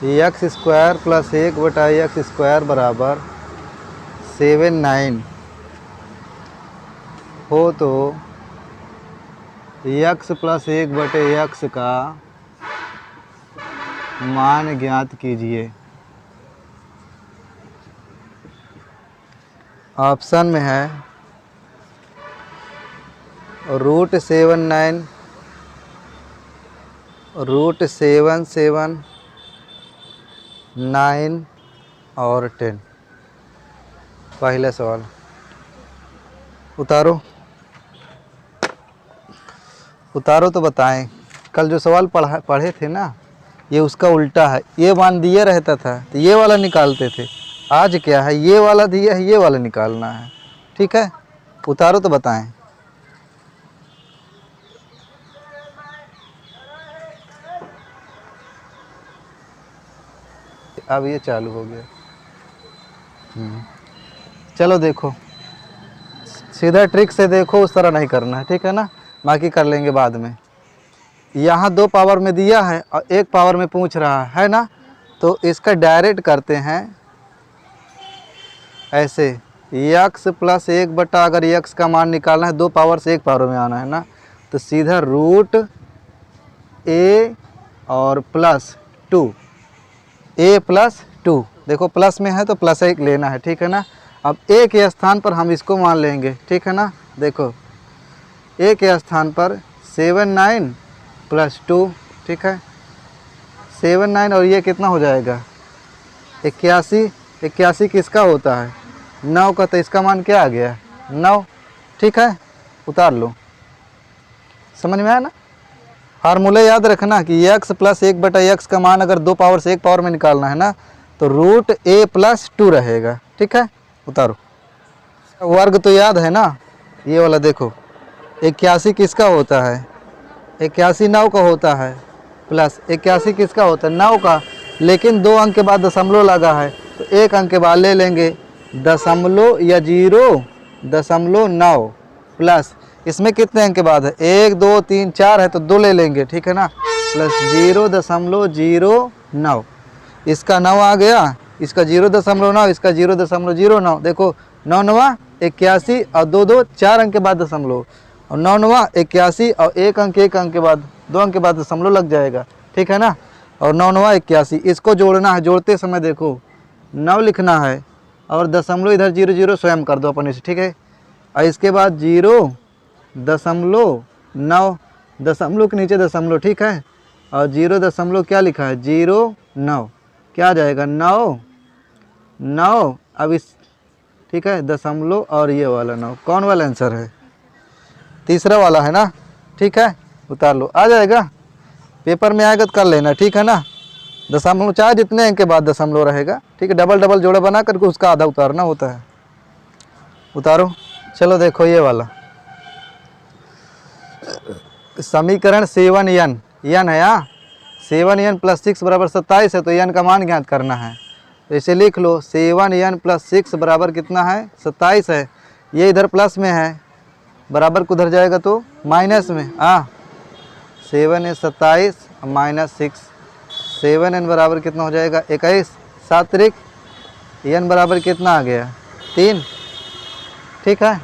X square plus 1/x² बराबर 7/9 हो तो x प्लस 1/x का मान ज्ञात कीजिए। ऑप्शन में है √7/9, √7/7, 9 और 10। पहला सवाल उतारो तो बताएं। कल जो सवाल पढ़े थे ना, ये उसका उल्टा है। ये मान दिया रहता था तो ये वाला निकालते थे। आज क्या है, ये वाला दिया है, ये वाला निकालना है। ठीक है, उतारो तो बताएं। अब ये चालू हो गया। चलो देखो, सीधा ट्रिक से देखो, उस तरह नहीं करना है, ठीक है ना। बाकी कर लेंगे बाद में। यहाँ 2 पावर में दिया है और 1 पावर में पूछ रहा है ना, तो इसका डायरेक्ट करते हैं ऐसे। x प्लस 1 अगर x का मान निकालना है 2 पावर से 1 पावर में आना है ना, तो सीधा √a और प्लस 2, a प्लस 2। देखो प्लस में है तो प्लस 1 लेना है, ठीक है ना। अब a के स्थान पर हम इसको मान लेंगे, ठीक है ना। देखो a के स्थान पर 7/9 प्लस 2, ठीक है। 7/9 और ये कितना हो जाएगा 81। 81 किसका होता है 9 का, तो इसका मान क्या आ गया 9, ठीक है। उतार लो, समझ में आया ना। फार्मूला याद रखना कि x प्लस 1/x का मान अगर 2 पावर से 1 पावर में निकालना है ना, तो √a प्लस 2 रहेगा, ठीक है। उतारो। वर्ग तो याद है ना, ये वाला देखो 81 किसका होता है 81 9 का होता है, प्लस 81 किसका होता है 9 का। लेकिन 2 अंक के बाद दशमलव लगा है तो 1 अंक के बाद ले लेंगे दशमलव या 0.9 प्लस इसमें कितने अंक के बाद है 1 2 3 4 है तो 2 ले लेंगे, ठीक है ना। प्लस 0.09, इसका 9 आ गया, इसका 0.9, इसका 0.09। देखो 9 9 81 और 2 2 4 अंक के बाद दशमलव, और 9 9 81 और 1 अंक के बाद 2 अंक के बाद दशमलव लग जाएगा, ठीक है ना। और 9 9 81, इसको जोड़ना है। जोड़ते समय देखो 9 लिखना है और दशमलव इधर 0 0 स्वयं कर दो अपने से, ठीक है। और इसके बाद 0.9, दशमलव के नीचे दशमलव, ठीक है। और 0. क्या लिखा है 0.9, क्या आ जाएगा 9। अब इस, ठीक है, दशमलव और ये वाला 9, कौन वाला आंसर है तीसरा वाला है ना, ठीक है। उतार लो, आ जाएगा। पेपर में आएगा तो कर लेना, ठीक है ना। दशमलव चाहे जितने अंक के बाद दशमलव रहेगा, ठीक है। डबल डबल जोड़ा बना करके उसका आधा उतारना होता है। उतारो। चलो देखो ये वाला समीकरण 7n है यहाँ 7n प्लस 6 बराबर 27 है, तो n का मान ज्ञात करना है। तो इसे लिख लो 7n प्लस 6 बराबर कितना है 27 है। ये इधर प्लस में है, बराबर को उधर जाएगा तो माइनस में। 7 है 27 माइनस 6, 7n बराबर कितना हो जाएगा 21। 7 त्रिक n बराबर कितना आ गया 3, ठीक है। एक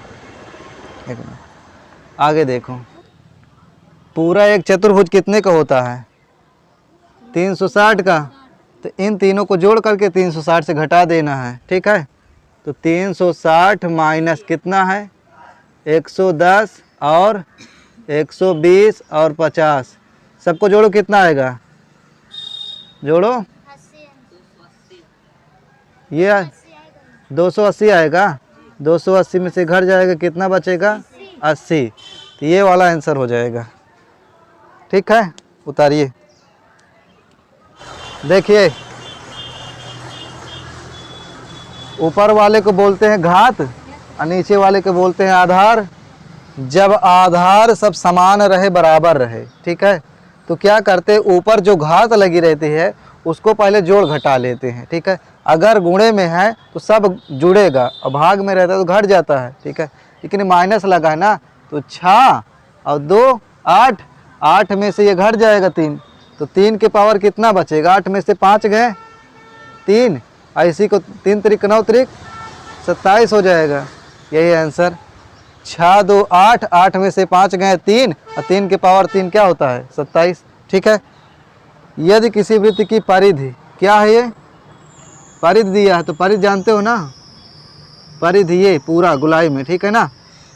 मिनट आगे देखो, पूरा एक चतुर्भुज कितने का होता है 360 का। तो इन तीनों को जोड़ करके 360 से घटा देना है, ठीक है। तो 360 माइनस कितना है 110 और 120 और 50, सबको जोड़ो कितना आएगा, जोड़ो ये 280 आएगा। 280 में से घट जाएगा कितना बचेगा 80, तो ये वाला आंसर हो जाएगा, ठीक है। उतारिए, देखिए ऊपर वाले को बोलते हैं घात और नीचे वाले को बोलते हैं आधार। जब आधार सब समान रहे, बराबर रहे, ठीक है, तो क्या करते ऊपर जो घात लगी रहती है उसको पहले जोड़ घटा लेते हैं, ठीक है। अगर गुणे में है तो सब जुड़ेगा और भाग में रहता है तो घट जाता है, ठीक है। लेकिन माइनस लगा है ना, तो 6 और 2 8, 8 में से ये घट जाएगा 3, तो 3 के पावर कितना बचेगा, 8 में से 5 गए 3, और इसी को 3 त्रिक 9 त्रिक 27 हो जाएगा। यही आंसर 6 2 8, 8 में से 5 गए 3, और 3 के पावर 3 क्या होता है 27। ठीक है। यदि किसी वृत्त की परिधि क्या है, ये परिधि दिया है, तो परिधि जानते हो ना, परिधि ये पूरा गोलाई में, ठीक है ना,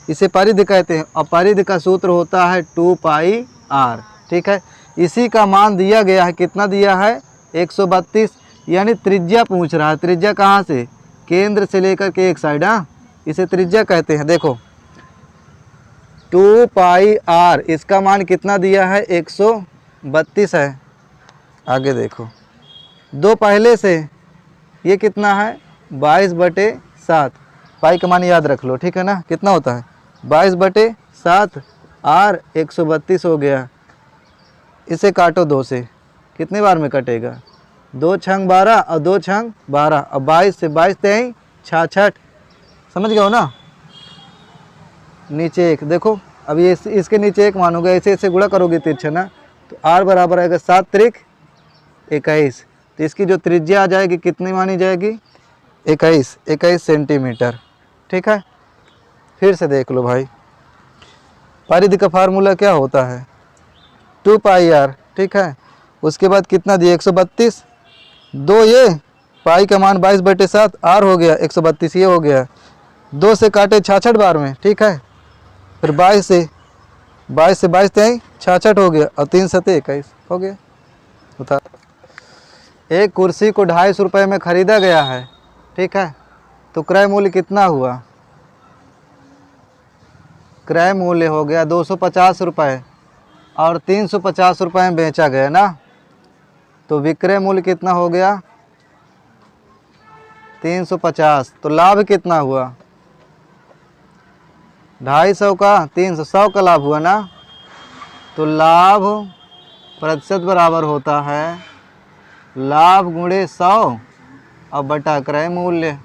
इसे परिधि कहते हैं। और परिधि का सूत्र होता है 2 पाई r। ठीक है। इसी का मान दिया गया है, कितना दिया है 132, यानी त्रिज्या पूछ रहा है। त्रिज्या कहाँ से, केंद्र से लेकर के एक साइड, हाँ, इसे त्रिज्या कहते हैं। देखो 2 पाई r, इसका मान कितना दिया है 132 है। आगे देखो 2 पहले से, ये कितना है 22/7, पाई का मान याद रख लो, ठीक है ना, कितना होता है 22/7, r 132 हो गया। इसे काटो 2 से, कितने बार में कटेगा, 2 छंग 12 और 2 छंग 12, और 22 से 22 तेईं 66, समझ गए हो ना। नीचे 1 देखो, अब ये इसके नीचे 1 मानोगे, ऐसे ऐसे गुणा करोगे तिरछा ना, तो r बराबर आएगा 7 त्रिक 21। तो इसकी जो त्रिज्या आ जाएगी कितनी मानी जाएगी 21 सेंटीमीटर। ठीक है। फिर से देख लो भाई, परिधि का फार्मूला क्या होता है 2 पाई r। ठीक है। उसके बाद कितना दिया 132, 2 ये पाई का मान 22/7, r हो गया 132, ये हो गया। 2 से काटे 66 बार में, ठीक है। फिर 22 से 22 तेईं 66 हो गया, और 3 7 21 हो गया। बता, एक कुर्सी को 250 रुपये में ख़रीदा गया है, ठीक है, तो क्रय मूल्य कितना हुआ, क्रय मूल्य हो गया 250 रुपये, और 350 रुपये में बेचा गया ना, तो विक्रय मूल्य कितना हो गया 350। तो लाभ कितना हुआ 250 का 300, 100 का लाभ हुआ ना। तो लाभ प्रतिशत बराबर होता है लाभ गुणे 100 और बटा क्रय मूल्य।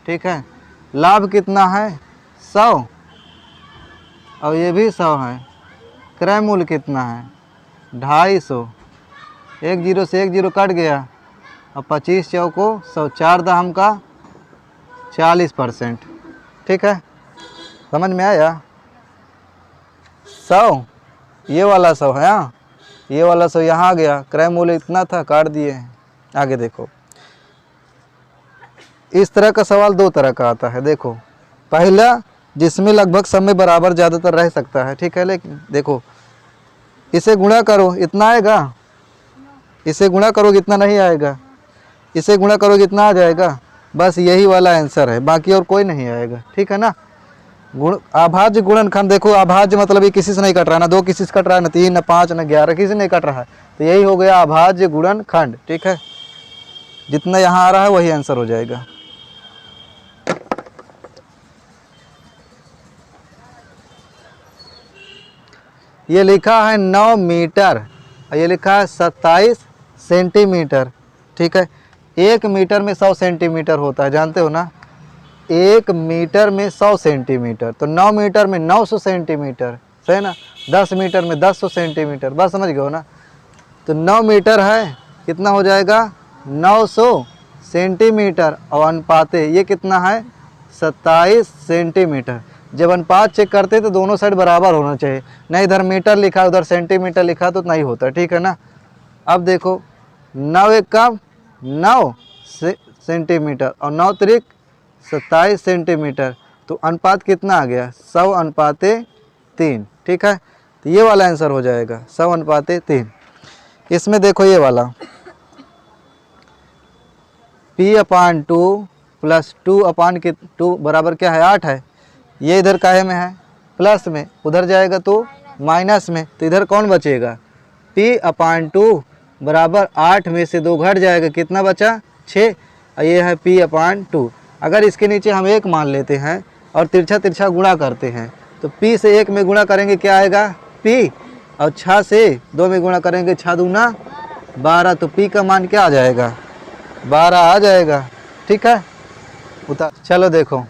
ठीक है। लाभ कितना है 100, और ये भी 100 है। क्रय मूल्य कितना है 250, 1 0 से 1 0 कट गया, और 25 चौको 100, 4 दाम का 40%। ठीक है, समझ में आया। 100 ये वाला 100 है, हाँ, ये वाला 100 यहाँ आ गया, क्रय मूल्य इतना था, काट दिए। आगे देखो, इस तरह का सवाल 2 तरह का आता है। देखो पहला, जिसमें लगभग समय बराबर ज़्यादातर रह सकता है, ठीक है, लेकिन देखो इसे गुणा करो इतना आएगा, इसे गुणा करोगे इतना नहीं आएगा, इसे गुणा करोगे इतना आ जाएगा, बस यही वाला आंसर है, बाकी और कोई नहीं आएगा। ठीक है ना। गुण अभाज्य गुणनखंड, देखो अभाज्य मतलब ये किसी से नहीं कट रहा है, ना 2 किसी से कट रहा है, ना 3 ना 5 ना 11 किसी से नहीं कट रहा है, तो यही हो गया अभाज्य गुणनखंड। ठीक है, जितना यहाँ आ रहा है वही आंसर हो जाएगा। ये लिखा है 9 मीटर और ये लिखा है 27 सेंटीमीटर। ठीक है। 1 मीटर में 100 सेंटीमीटर होता है, जानते हो ना, 1 मीटर में 100 सेंटीमीटर, तो 9 मीटर में 900 सेंटीमीटर, सही ना। 10 मीटर में 1000 सेंटीमीटर, बस समझ गए हो ना। तो 9 मीटर है, कितना हो जाएगा 900 सेंटीमीटर, और अनुपाते ये कितना है 27 सेंटीमीटर। जब अनुपात चेक करते तो दोनों साइड बराबर होना चाहिए, नहीं इधर मीटर लिखा उधर सेंटीमीटर लिखा तो नहीं होता। ठीक है ना। अब देखो 9 1 कम 9 सेंटीमीटर और 9 त्रिक 27 सेंटीमीटर, तो अनुपात कितना आ गया 100 अनुपाते 3। ठीक है, तो ये वाला आंसर हो जाएगा 100 अनुपाते 3। इसमें देखो ये वाला P/2 प्लस 2/2 बराबर क्या है 8 है, ये इधर काहे में है प्लस में, उधर जाएगा तो माइनस में, तो इधर कौन बचेगा P/2 बराबर 8 में से 2 घट जाएगा, कितना बचा 6, और ये है P/2। अगर इसके नीचे हम 1 मान लेते हैं और तिरछा तिरछा गुणा करते हैं, तो P से 1 में गुणा करेंगे क्या आएगा P, और 6 से 2 में गुणा करेंगे 6 दूना 12, तो P का मान क्या आ जाएगा 12 आ जाएगा। ठीक है, उतार। चलो देखो,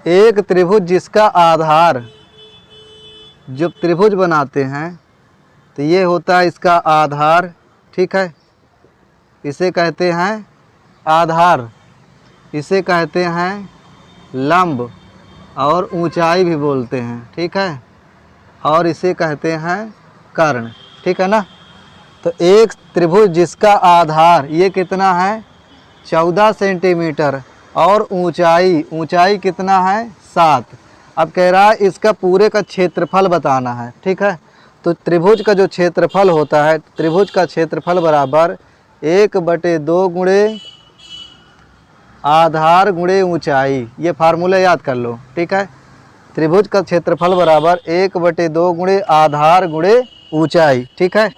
एक त्रिभुज जिसका आधार, जब त्रिभुज बनाते हैं तो ये होता है इसका आधार, ठीक है, इसे कहते हैं आधार, इसे कहते हैं लंब और ऊंचाई भी बोलते हैं, ठीक है, और इसे कहते हैं कर्ण, ठीक है ना। तो एक त्रिभुज जिसका आधार ये कितना है 14 सेंटीमीटर और ऊंचाई कितना है 7। अब कह रहा है इसका पूरे का क्षेत्रफल बताना है, ठीक है। तो त्रिभुज का जो क्षेत्रफल होता है, त्रिभुज का क्षेत्रफल बराबर 1/2 गुणे आधार गुणे ऊंचाई, ये फार्मूला याद कर लो, ठीक है। त्रिभुज का क्षेत्रफल बराबर 1/2 गुणे आधार गुणे ऊंचाई, ठीक है।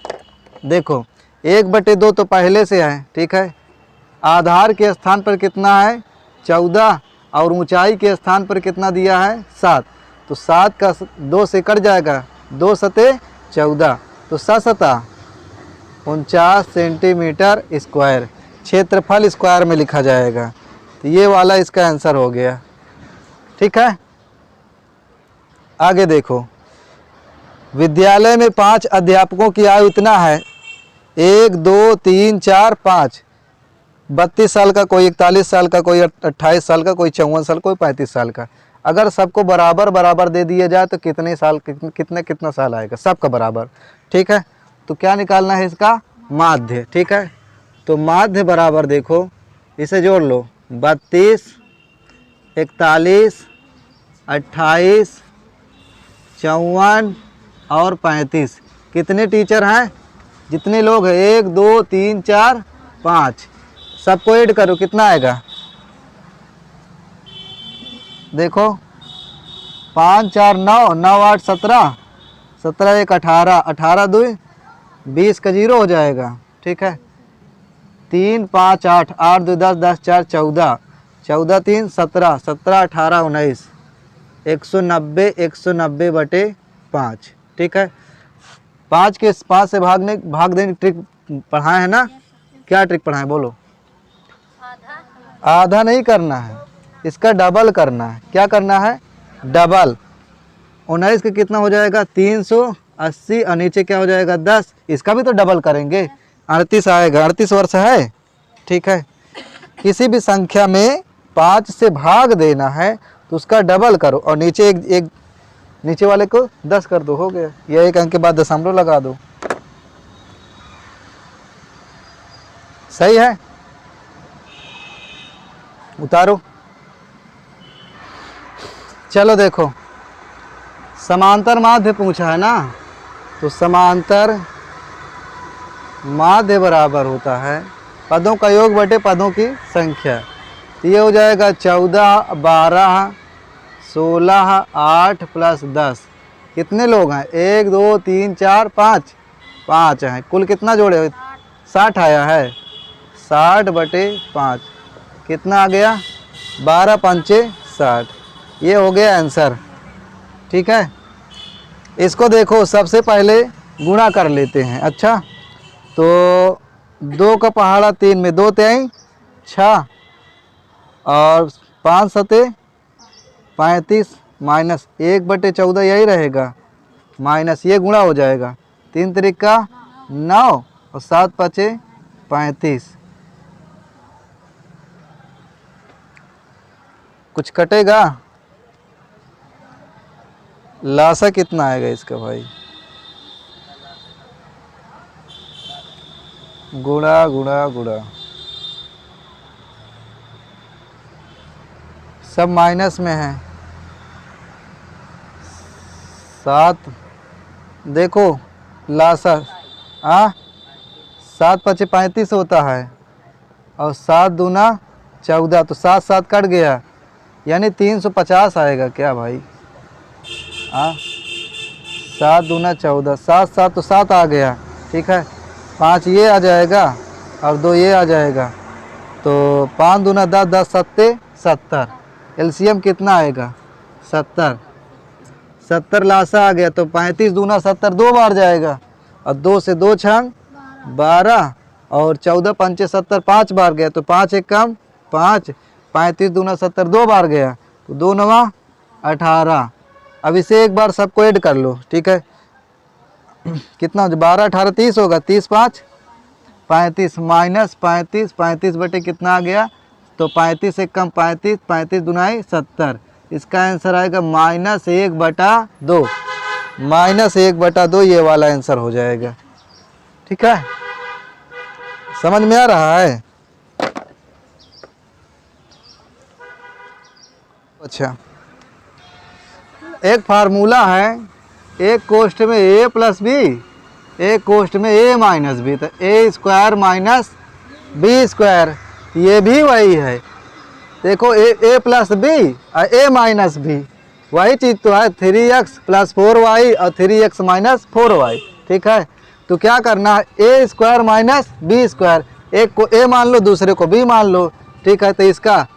देखो 1/2 तो पहले से है, ठीक है। आधार के स्थान पर कितना है 14 और ऊंचाई के स्थान पर कितना दिया है 7। तो 7 का 2 से कट जाएगा, 2 सते 14, तो 7 49 सेंटीमीटर स्क्वायर क्षेत्रफल स्क्वायर में लिखा जाएगा। तो ये वाला इसका आंसर हो गया, ठीक है। आगे देखो, विद्यालय में 5 अध्यापकों की आयु इतना है 1 2 3 4 5, 32 साल का, कोई 41 साल का, कोई 28 साल का, कोई 54 साल, कोई 35 साल का। अगर सबको बराबर बराबर दे दिया जाए तो कितने साल कितना साल आएगा, सबका बराबर, ठीक है। तो क्या निकालना है इसका माध्य, ठीक है। तो माध्य बराबर देखो इसे जोड़ लो 32 41 28 54 और 35। कितने टीचर हैं, जितने लोग हैं 1 2 3 4 5, सबको ऐड करो कितना आएगा। देखो 5 4 9 9 8 17 17 1 18 18 2 20 का 0 हो जाएगा, ठीक है। 3 5 8 8 2 10 10 4 14 14 3 17 17 18 19 190/5, ठीक है। 5 से भाग देने की ट्रिक पढ़ाए है ना। क्या ट्रिक पढ़ाएं बोलो। आधा नहीं करना है, इसका डबल करना है। क्या करना है डबल। 19 का कितना हो जाएगा 380 और नीचे क्या हो जाएगा 10, इसका भी तो डबल करेंगे 38 आएगा। 38 वर्ष है, ठीक है। किसी भी संख्या में 5 से भाग देना है तो उसका डबल करो और नीचे एक नीचे वाले को 10 कर दो, हो गया। या 1 अंक के बाद दशमलव लगा दो, सही है। उतारो। चलो देखो, समांतर माध्य पूछा है ना, तो समांतर माध्य बराबर होता है पदों का योग बटे पदों की संख्या। तो ये हो जाएगा 14 12 16 8 प्लस 10। कितने लोग हैं 1 2 3 4 5, 5 हैं। कुल कितना जोड़े 60 आया है। 60/5 कितना आ गया 12 पंचे 60। ये हो गया आंसर, ठीक है। इसको देखो सबसे पहले गुणा कर लेते हैं। अच्छा, तो 2 का पहाड़ा 3 में 2 3 6 और 5 सते 35 माइनस 1/14 यही रहेगा, माइनस ये गुणा हो जाएगा 3 त्रिका 9 और 7 5 35। कुछ कटेगा, लासा कितना आएगा इसका भाई। गुणा गुणा गुणा सब माइनस में है। 7 देखो लासा 7 5 35 होता है और 7 दूना 14, तो 7 7 कट गया यानी 350 आएगा क्या भाई। 7 दूना 14, 7 7 तो 7 आ गया, ठीक है। 5 ये आ जाएगा और 2 ये आ जाएगा, तो 5 दूना 10 10 सत्ते 70। एलसीएम कितना आएगा 70। 70 लासा आ गया, तो 35 दूना 70 2 बार जाएगा और 2 से 2 छंग 12 और 14 पंचे 70 5 बार गया, तो 5 एक कम 5। 35 दूना 70 2 बार गया, तो 2 9 18। अब इसे एक बार सबको ऐड कर लो, ठीक है। कितना हो जाए 12 18 30 होगा, 30 5 35 माइनस 35, 35 बटे कितना आ गया, तो 35 से कम 35, 35 दुनाई 70। इसका आंसर आएगा -1/2, -1/2 ये वाला आंसर हो जाएगा। ठीक है, समझ में आ रहा है? अच्छा, एक फार्मूला है, एक कोष्ठ में a प्लस बी, एक कोष्ठ में a माइनस बी, तो a square minus B square, ये भी वही है। देखो a प्लस बी और a माइनस बी वही चीज़ तो है, 3x प्लस 4y और 3x माइनस 4y। ठीक है, तो क्या करना है, a square minus B square, एक को a मान लो दूसरे को b मान लो। ठीक है, तो इसका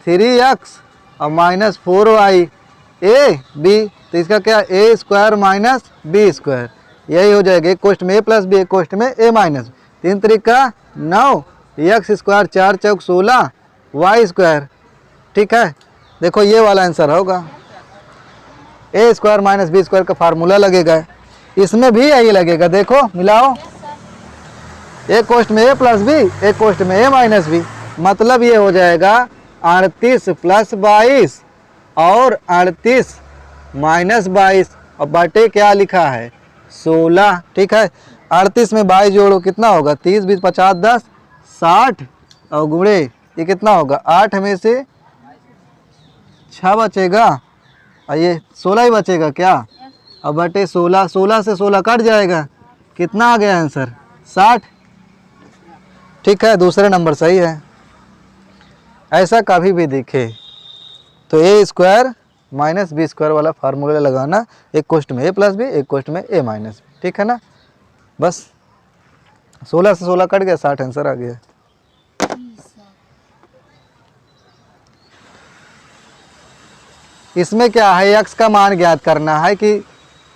3x और माइनस 4y a b, तो इसका क्या, a square minus B square, यही हो जाएगा। एक कोष्ठ में a प्लस बी, एक कोष्ठ में a माइनस, 3 तरीका 9, x स्क्वायर 4 चौक 16 y स्क्वायर। ठीक है, देखो ये वाला आंसर होगा, a square minus B square का फार्मूला लगेगा, इसमें भी यही लगेगा। देखो मिलाओ, एक कोष्ठ में a प्लस बी, एक कोष्ठ में a माइनस बी, मतलब ये हो जाएगा 38 प्लस 22 और 38 माइनस 22 और बटे क्या लिखा है 16। ठीक है, 38 में 22 जोड़ो कितना होगा, 30 20 50 10 60 और गुणे ये कितना होगा, 8 में से 6 बचेगा और ये 16 ही बचेगा क्या, अब बटे 16, 16 से 16 कट जाएगा, कितना आ गया आंसर 60। ठीक है, दूसरे नंबर सही है। ऐसा कभी भी दिखे तो a square minus B square वाला फार्मूला लगाना, एक कोष्ठ में a प्लस बी, एक कोष्ठ में a माइनस बी। ठीक है ना, बस 16 से 16 कट गया, 60 आंसर आ गया। इसमें क्या है, x का मान ज्ञात करना है कि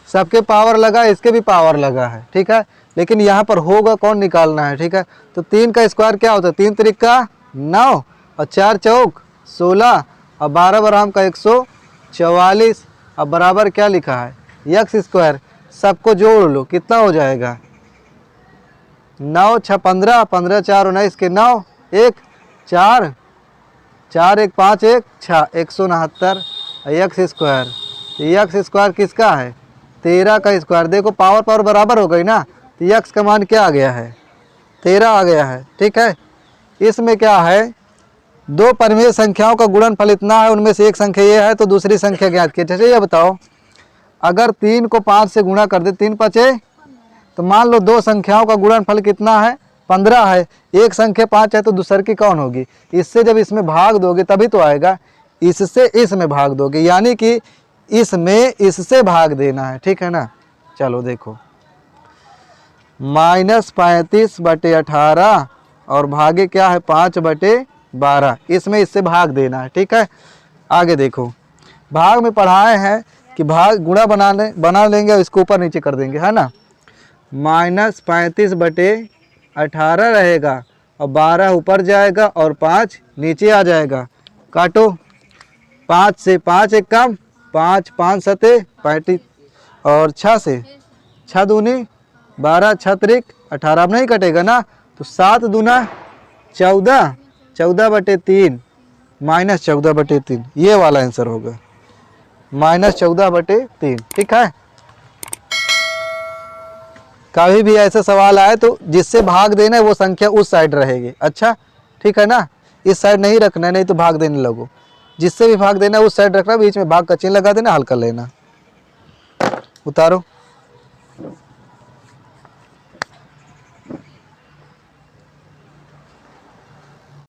सबके पावर लगा, इसके भी पावर लगा है। ठीक है, लेकिन यहाँ पर होगा कौन निकालना है। ठीक है, तो 3 का स्क्वायर क्या होता है, 3 तरीका 9 और 4 चौक 16 और 12 बराम का 144 और बराबर क्या लिखा है x स्क्वायर, सबको जोड़ लो कितना हो जाएगा, 9 6 15, 15 4 19 के 9, 1 4 4 1 5 1 6 169 x स्क्वायर। x स्क्वायर किसका है, 13 का स्क्वायर। देखो पावर पावर बराबर हो गई ना, तो x का मान क्या आ गया है 13 आ गया है। ठीक है, इसमें क्या है, दो परिमेय संख्याओं का गुणनफल इतना है, उनमें से एक संख्या ये है तो दूसरी संख्या ज्ञात की। जैसे ये बताओ, अगर 3 को 5 से गुणा कर दे, 3 5, तो मान लो दो संख्याओं का गुणनफल कितना है 15 है, एक संख्या 5 है तो दूसर की कौन होगी, इससे जब इसमें भाग दोगे तभी तो आएगा, इससे इसमें भाग दोगे, यानी कि इसमें इससे भाग देना है। ठीक है ना, चलो देखो, -35/18 और भागे क्या है 5/12, इसमें इससे भाग देना है। ठीक है, आगे देखो, भाग में पढ़ाए हैं कि भाग गुणा बना लेंगे और इसको ऊपर नीचे कर देंगे, है ना। -35/18 रहेगा और 12 ऊपर जाएगा और 5 नीचे आ जाएगा। काटो, 5 से 5 एक कम, 5 5 7 35 और 6 से 6 दूनी 12 6 त्रिक 18, अब नहीं कटेगा ना, तो 7 दूना 14, 14/3 -14/3, ये वाला आंसर होगा -14/3। ठीक है, कभी भी ऐसा सवाल आए तो जिससे भाग देना है वो संख्या उस साइड रहेगी। अच्छा, ठीक है ना, इस साइड नहीं रखना है, नहीं तो भाग देने लगो, जिससे भी भाग देना है उस साइड रखना, बीच में भाग का चिन्ह लगा देना, हल कर लेना। उतारो।